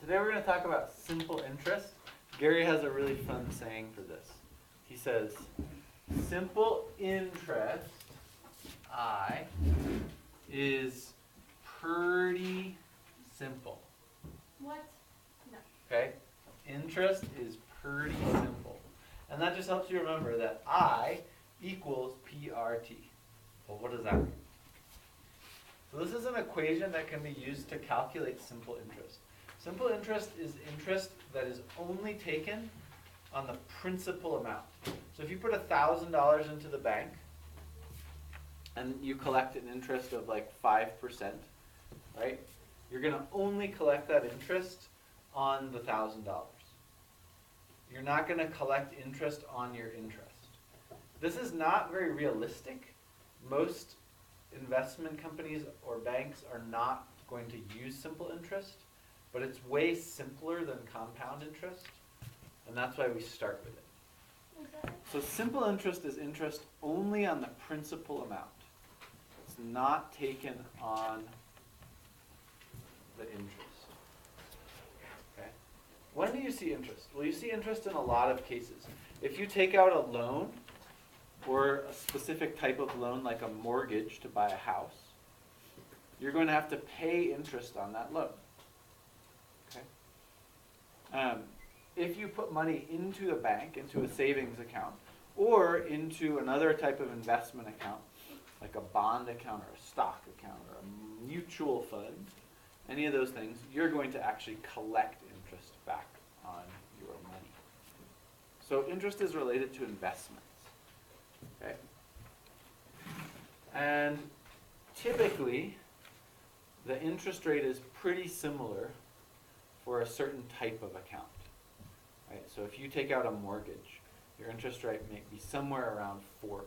Today we're going to talk about simple interest. Gary has a really fun saying for this. He says, simple interest, I, is pretty simple. What? No. Okay? Interest is pretty simple. And that just helps you remember that I equals PRT. Well, what does that mean? So this is an equation that can be used to calculate simple interest. Simple interest is interest that is only taken on the principal amount. So if you put $1,000 into the bank and you collect an interest of like 5%, right? You're going to only collect that interest on the $1,000. You're not going to collect interest on your interest. This is not very realistic. Most investment companies or banks are not going to use simple interest, but it's way simpler than compound interest, and that's why we start with it. Okay. So simple interest is interest only on the principal amount. It's not taken on the interest. Okay? When do you see interest? Well, you see interest in a lot of cases. If you take out a loan, or a specific type of loan like a mortgage to buy a house, you're going to have to pay interest on that loan. Okay? If you put money into a bank, into a savings account, or into another type of investment account, like a bond account or a stock account or a mutual fund, any of those things, you're going to actually collect interest back on your money. So interest is related to investments. Okay? And typically, the interest rate is pretty similar for a certain type of account. Right? So if you take out a mortgage, your interest rate may be somewhere around 4%.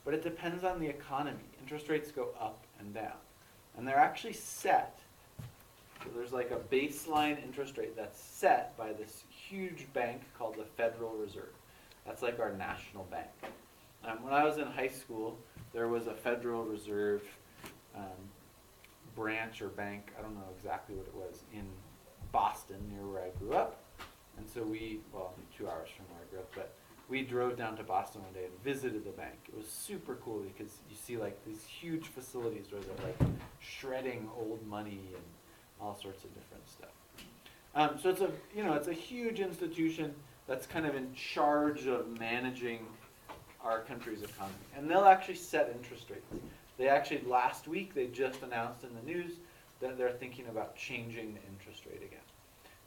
But it depends on the economy. Interest rates go up and down. And they're actually set. So there's like a baseline interest rate that's set by this huge bank called the Federal Reserve. That's like our national bank. When I was in high school, there was a Federal Reserve branch or bank, I don't know exactly what it was, in Boston, near where I grew up. And so we, well, 2 hours from where I grew up, but we drove down to Boston one day and visited the bank. It was super cool because you see like these huge facilities where they're like shredding old money and all sorts of different stuff. So it's a huge institution that's kind of in charge of managing our country's economy. And they'll actually set interest rates. They actually, last week, they just announced in the news that they're thinking about changing the interest rate again.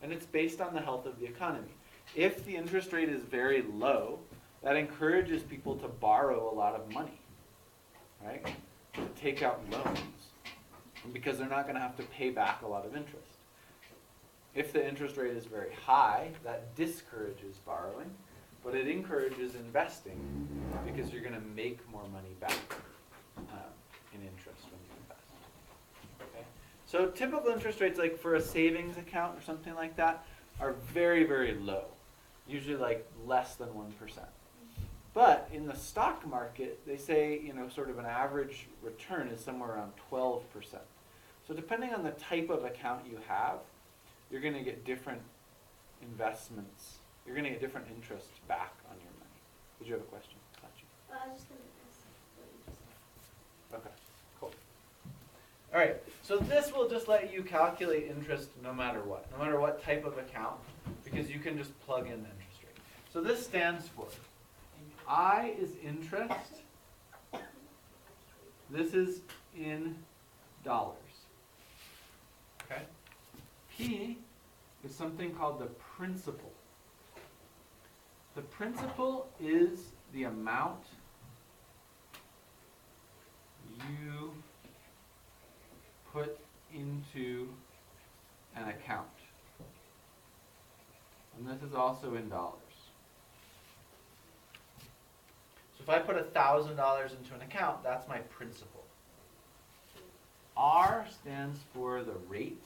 And it's based on the health of the economy. If the interest rate is very low, that encourages people to borrow a lot of money, right? To take out loans, because they're not going to have to pay back a lot of interest. If the interest rate is very high, that discourages borrowing, but it encourages investing because you're going to make more money back in interest when you invest. Okay? So typical interest rates, like for a savings account or something like that, are very, very low, usually like less than 1%. But in the stock market, they say, sort of an average return is somewhere around 12%. So depending on the type of account you have, you're going to get different investments. You're going to get different interest back on your money. Did you have a question? I was just going to ask what you just said. Okay, cool. All right, so this will just let you calculate interest no matter what type of account, because you can just plug in the interest rate. So this stands for I is interest. This is in dollars. Okay? P is something called the principal. The principal is the amount you put into an account. And this is also in dollars. So if I put $1,000 into an account, that's my principal. R stands for the rate.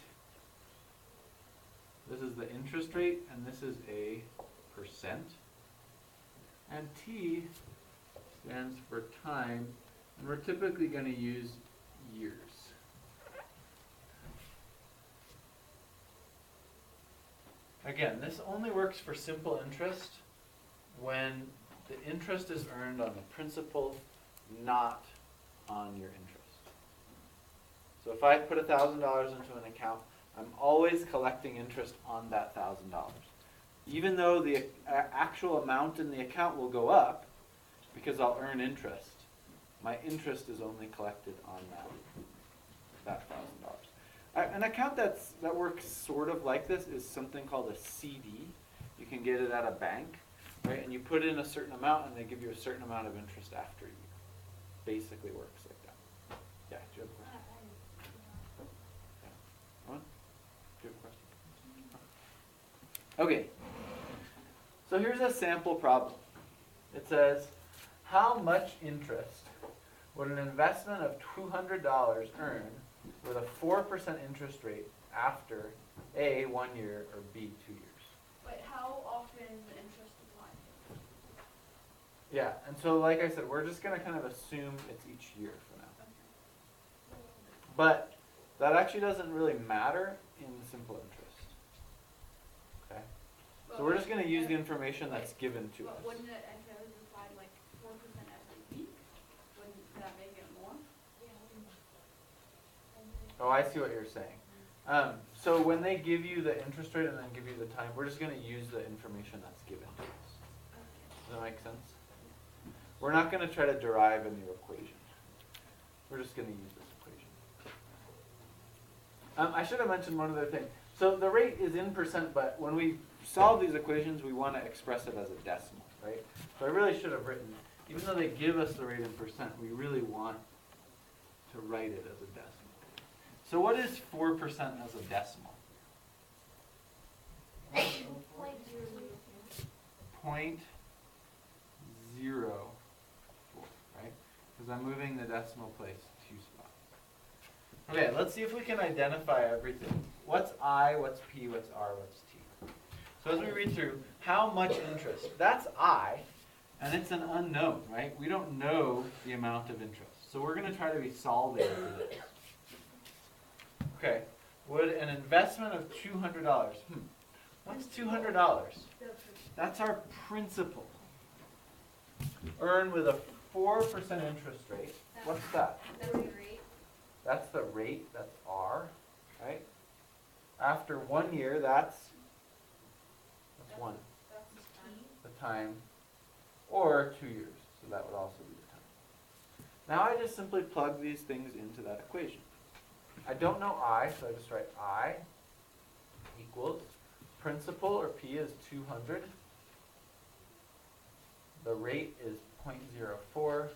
This is the interest rate, and this is a percent. And T stands for time, and we're typically going to use years. Again, this only works for simple interest when the interest is earned on the principal, not on your interest. So if I put $1,000 into an account, I'm always collecting interest on that $1,000. Even though the actual amount in the account will go up, because I'll earn interest, my interest is only collected on that $1,000. An account that works sort of like this is something called a CD. You can get it at a bank, right? And you put in a certain amount, and they give you a certain amount of interest after a year. Basically works like that. Yeah, do you have a question? Yeah. Owen? Do you have a question? Okay. So here's a sample problem. It says, how much interest would an investment of $200 earn with a 4% interest rate after A, 1 year, or B, 2 years? Wait, how often the interest applied? Yeah, and so like I said, we're just going to kind of assume it's each year for now. But that actually doesn't really matter in simple interest. Okay? So we're just going to use the information that's given to us. But wouldn't it, if it was applied like 4% every week, wouldn't that make it more? Oh, I see what you're saying. So when they give you the interest rate and then give you the time, we're just going to use the information that's given to us. Does that make sense? We're not going to try to derive a new equation. We're just going to use this equation. I should have mentioned one other thing. So the rate is in percent, but when we solve these equations, we want to express it as a decimal, right? So I really should have written, even though they give us the rate in percent, we really want to write it as a decimal. So what is 4% as a decimal? 0.04, right? Because I'm moving the decimal place 2 spots. Okay, let's see if we can identify everything. What's I, what's P, what's R, what's T? So as we read through, how much interest? That's I, and it's an unknown, right? We don't know the amount of interest. So we're going to try to be solving for this. Okay, would an investment of $200, what's $200? That's our principal. Earn with a 4% interest rate. What's that? That's the rate. That's the rate, that's R, right? After 1 year, that's 1, That's the time. the time, or 2 years, so that would also be the time. Now I just simply plug these things into that equation. I don't know I, so I just write I equals principal, or P, is 200. The rate is 0.04,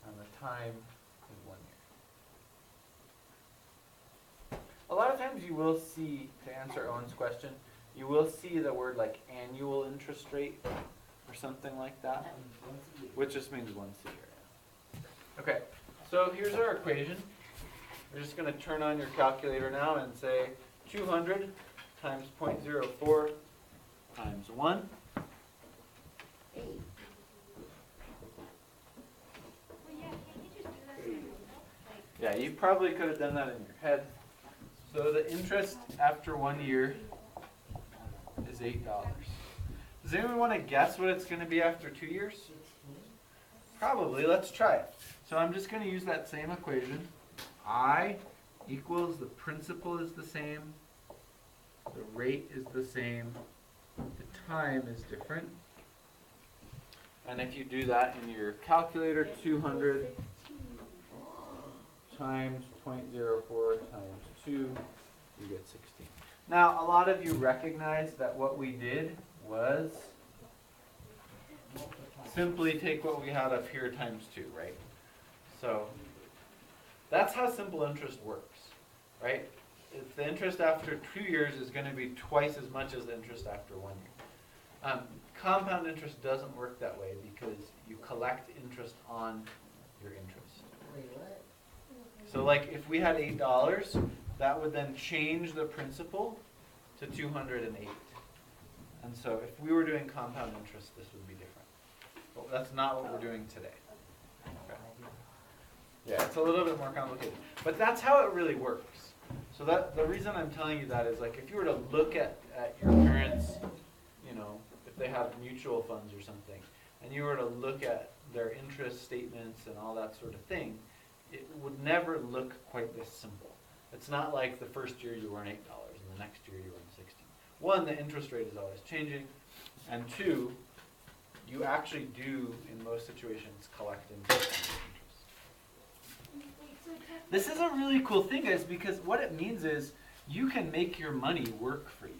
and the time is 1 year. A lot of times you will see, to answer Owen's question, you will see the word like annual interest rate or something like that, which just means once a year. Okay, so here's our equation. We're just going to turn on your calculator now and say 200 times 0.04 times 1. Yeah, you probably could have done that in your head. So the interest after 1 year is $8. Does anyone want to guess what it's going to be after 2 years? Probably. Let's try it. So I'm just going to use that same equation. I equals the principal is the same, the rate is the same, the time is different. And if you do that in your calculator, 200 times 0.04 times 2, you get 16. Now, a lot of you recognize that what we did was simply take what we had up here times 2, right? So that's how simple interest works, right? If the interest after 2 years is going to be twice as much as the interest after 1 year. Compound interest doesn't work that way because you collect interest on your interest. So like if we had $8, that would then change the principal to 208. And so if we were doing compound interest, this would be different. But that's not what we're doing today. Okay. Yeah, it's a little bit more complicated. But that's how it really works. So that the reason I'm telling you that is like if you were to look at your parents, you know, if they have mutual funds or something, and you were to look at their interest statements and all that sort of thing, it would never look quite this simple. It's not like the first year you earn $8 and the next year you earn 16. One, the interest rate is always changing, and two, you actually do in most situations collect interest. This is a really cool thing, guys, because what it means is you can make your money work for you,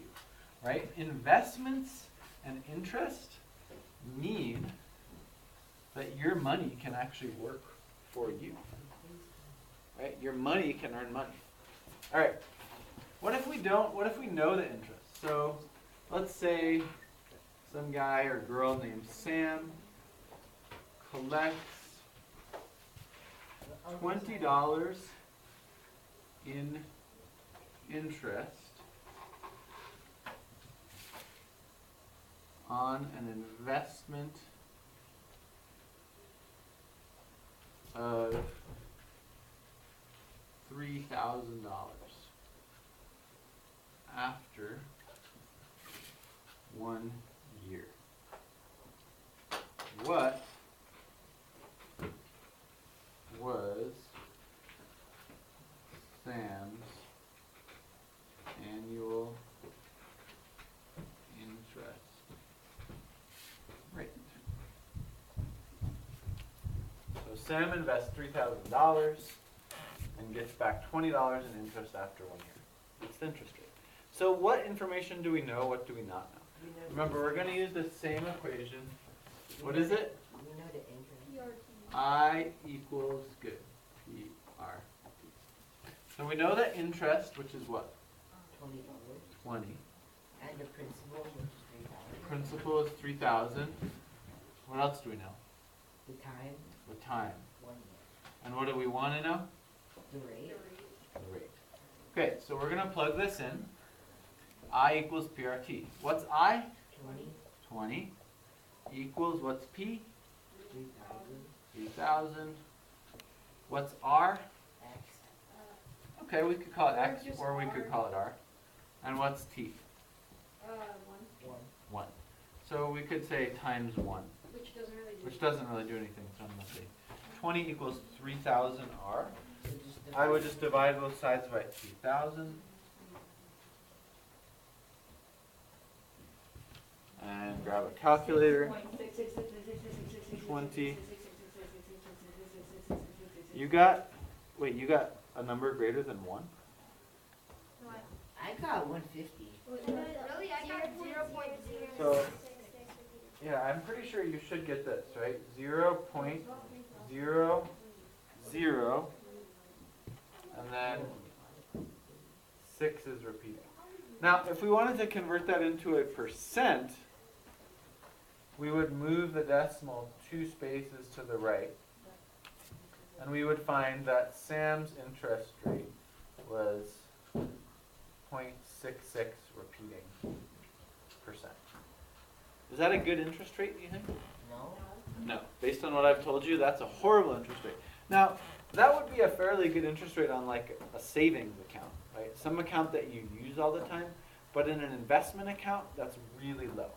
right? Investments and interest mean that your money can actually work for you, right? Your money can earn money. All right. What if we don't? What if we know the interest? So let's say some guy or girl named Sam collects $20 in interest on an investment of $3,000 after 1 year. What was Sam's annual interest rate? So Sam invests $3,000 and gets back $20 in interest after 1 year. It's the interest rate. So what information do we know? What do we not know? Remember, we're going to use the same equation. What is it? You know the interest. PRT. I equals good. P-R-T. So we know that interest, which is what? $20. 20. And the principal, which is $3,000. Principal is 3,000. What else do we know? The time, The time. 1 year. And what do we want to know? The rate, The rate. Okay, so we're going to plug this in. I equals PRT. What's I? 20, 20. Equals, what's P? 3,000, 3,000. What's R? X, Okay, we could call it Or X, just or we R. could call it R. And what's T? 1, 1. 1. So we could say times 1, which doesn't really do. which doesn't really do anything, so I'm going to say 20 equals 3,000 R. So just I would just divide both sides by 3,000. And grab a calculator. 20. You got, wait, you got a number greater than 1? I got 150. Really? I got 0.0. So, yeah, I'm pretty sure you should get this, right? 0.00, and then 6 is repeating. Now, if we wanted to convert that into a percent, we would move the decimal 2 spaces to the right, and we would find that Sam's interest rate was 0.66 repeating percent. Is that a good interest rate, do you think? No? No. Based on what I've told you, that's a horrible interest rate. Now, that would be a fairly good interest rate on like a savings account, right? Some account that you use all the time, but in an investment account, that's really low.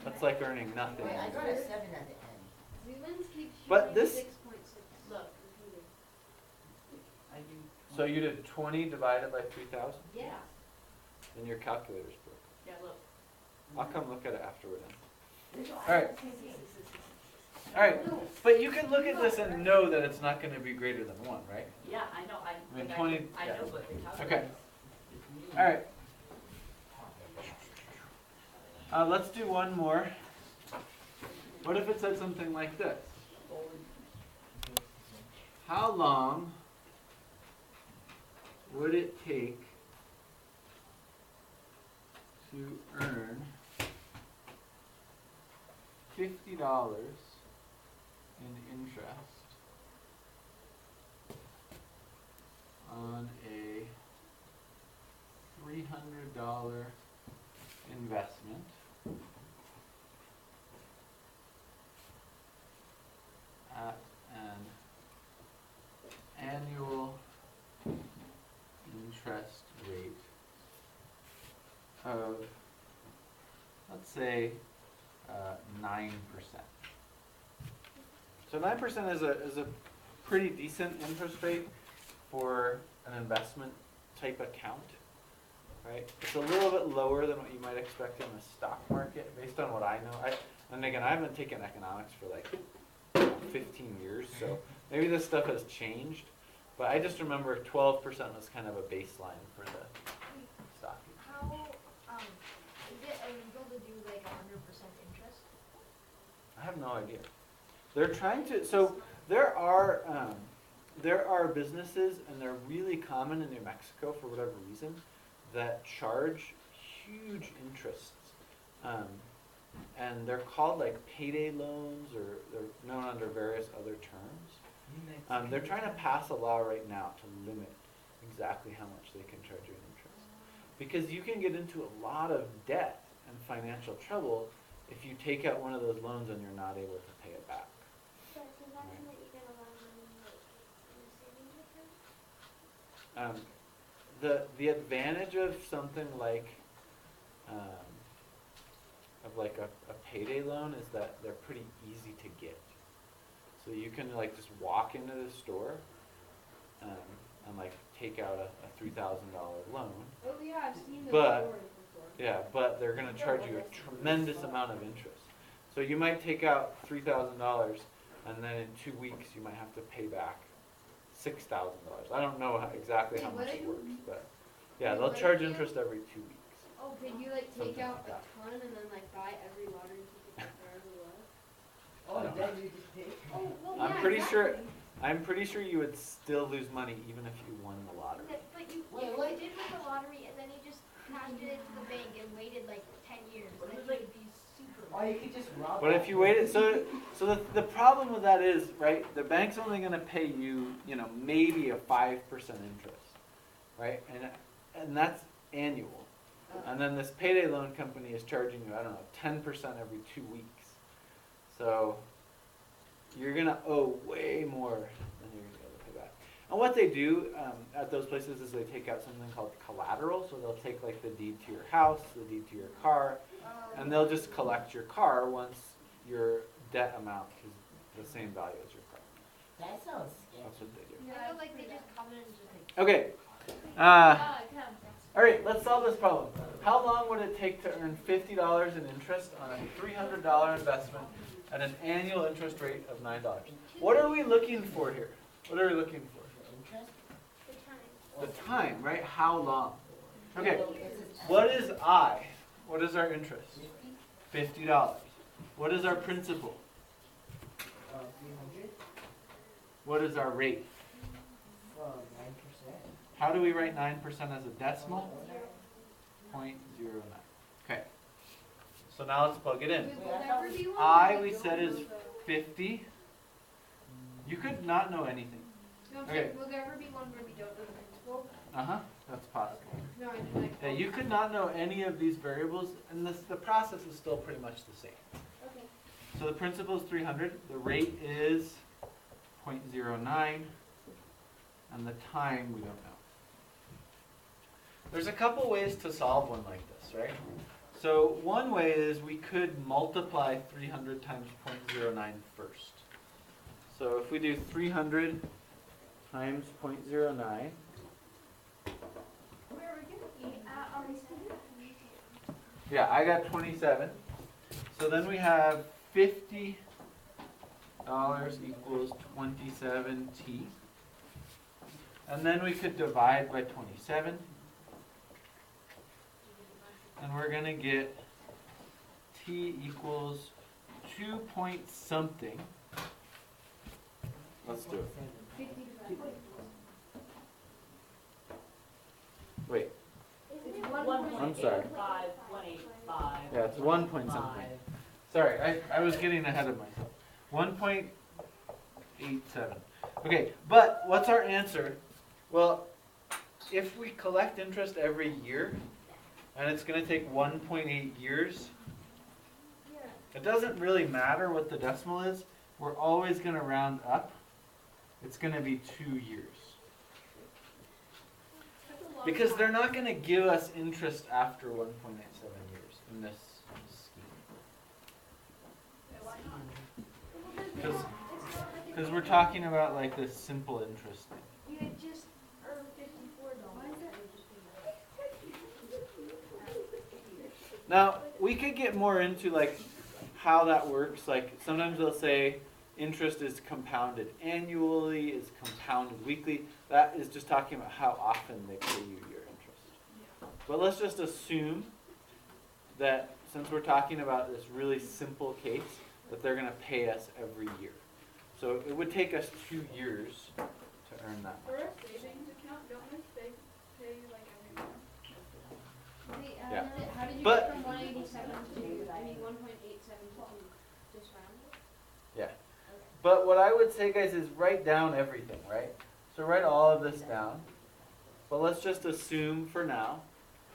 That's like earning nothing. Wait, I got a 7 at the end. Siemens keeps But showing this- 6.6. Look, repeated. I do. So you did 20 divided by 3,000? Yeah. Then your calculator's broke. Yeah, look. I'll come look at it after we're done. Alright. Alright, but you can look at this and know that it's not going to be greater than 1, right? Yeah, I know, I mean, 20, I yeah. know, but the calculator. Okay. Alright. Let's do one more. What if it said something like this? How long would it take to earn $50 in interest on a $300 investment at an annual interest rate of, let's say, 9%. So 9% is a pretty decent interest rate for an investment type account, right? It's a little bit lower than what you might expect in the stock market, based on what I know. And again, I haven't taken economics for like 15 years, so maybe this stuff has changed. But I just remember 12% was kind of a baseline for the stock. How, is it illegal to do like 100% interest? I have no idea. They're trying to. So there are businesses, and they're really common in New Mexico for whatever reason, that charge huge interests, and they're called like payday loans, or they're known under various other terms. They're trying to pass a law right now to limit exactly how much they can charge you in interest, because you can get into a lot of debt and financial trouble if you take out one of those loans and you're not able to pay it back. So does that mean that you get a lot of money like in a savings account? The advantage of something like a payday loan is that they're pretty easy to get. So you can like just walk into the store and like take out a $3,000 loan. Oh yeah, I've seen those But- stories before. Yeah, but they're going to charge you a tremendous amount of interest. So you might take out $3,000, and then in 2 weeks you might have to pay back $6,000. I don't know exactly how Wait, much what it are works, you- but yeah, Wait, they'll what charge do you- interest every 2 weeks. Oh, can you like Something take out like a ton and then like buy every lottery ticket there ever was? Oh, I don't then you just pay. Oh, well, I'm yeah, pretty sure. exactly. I'm pretty sure you would still lose money even if you won the lottery. But you, Wait, if what? you did win the lottery and then you just cashed it into the bank and waited like 10 years, What then is you it? would be super Or you could just rob. But that if you person. waited, so the problem with that is, right, the bank's only going to pay you, maybe a 5% interest, right, and that's annual. And then this payday loan company is charging you, I don't know, 10% every 2 weeks. So you're going to owe way more than you're going to be able to pay back. And what they do at those places is they take out something called collateral. So they'll take like the deed to your house, the deed to your car, and they'll just collect your car once your debt amount is the same value as your car. That sounds scary. That's what they do. I feel like they just come in and just like. Okay. It counts. All right, let's solve this problem. How long would it take to earn $50 in interest on a $300 investment at an annual interest rate of $9? What are we looking for here? What are we looking for? Interest? The time. The time, right? How long? Okay, Well, this is what is I? What is our interest? 50, $50. What is our principal? 300, What is our rate? 9%. How do we write 9% as a decimal? 0.09. Okay. So now let's plug it in. Will there ever be one I, where we don't said, is know the- 50. You could not know anything. No, I'm Okay. saying, will there ever be one where we don't know the principal? Uh-huh, that's possible. No, I mean like. Yeah, you could not know any of these variables, and the process is still pretty much the same. Okay. So the principal is 300, the rate is 0.09, and the time we don't know. There's a couple ways to solve one like this, right? So one way is we could multiply 300 times 0.09 first. So if we do 300 times 0.09, Where are we gonna be at on this day? yeah, I got 27. So then we have $50 equals 27t. And then we could divide by 27. And we're going to get t equals 2 point something. Let's do it. 50 divided. Wait, It's One 1.85. I'm sorry. 185. Yeah, it's 1 point something. Sorry, I was getting ahead of myself. 1.87. Okay, but what's our answer? Well, if we collect interest every year, and it's going to take 1.8 years, it doesn't really matter what the decimal is. We're always going to round up. It's going to be 2 years. Because they're not going to give us interest after 1.87 years in this scheme. Yeah, why not? Because we're talking about like this simple interest thing. You would just earn $54. Now, we could get more into like how that works. Like sometimes they'll say interest is compounded annually, is compounded weekly. That is just talking about how often they pay you your interest. But let's just assume that since we're talking about this really simple case, that they're going to pay us every year. So it would take us 2 years to earn that For much. a savings account, don't we pay like every month? Wait, Yeah. how did you But- get from 187 to, I mean, 1.87 to just round it? Yeah. But what I would say, guys, is write down everything, right? So write all of this down. But let's just assume for now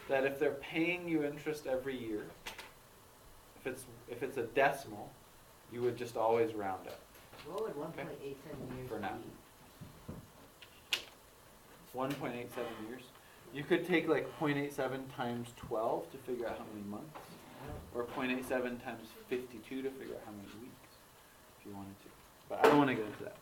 that if they're paying you interest every year, if it's a decimal, you would just always round up. What would 1.87 years For now. be? 1.87 years. You could take like 0.87 times 12 to figure out how many months, or 0.87 times 52 to figure out how many weeks, if you wanted to. But I don't want to get into that.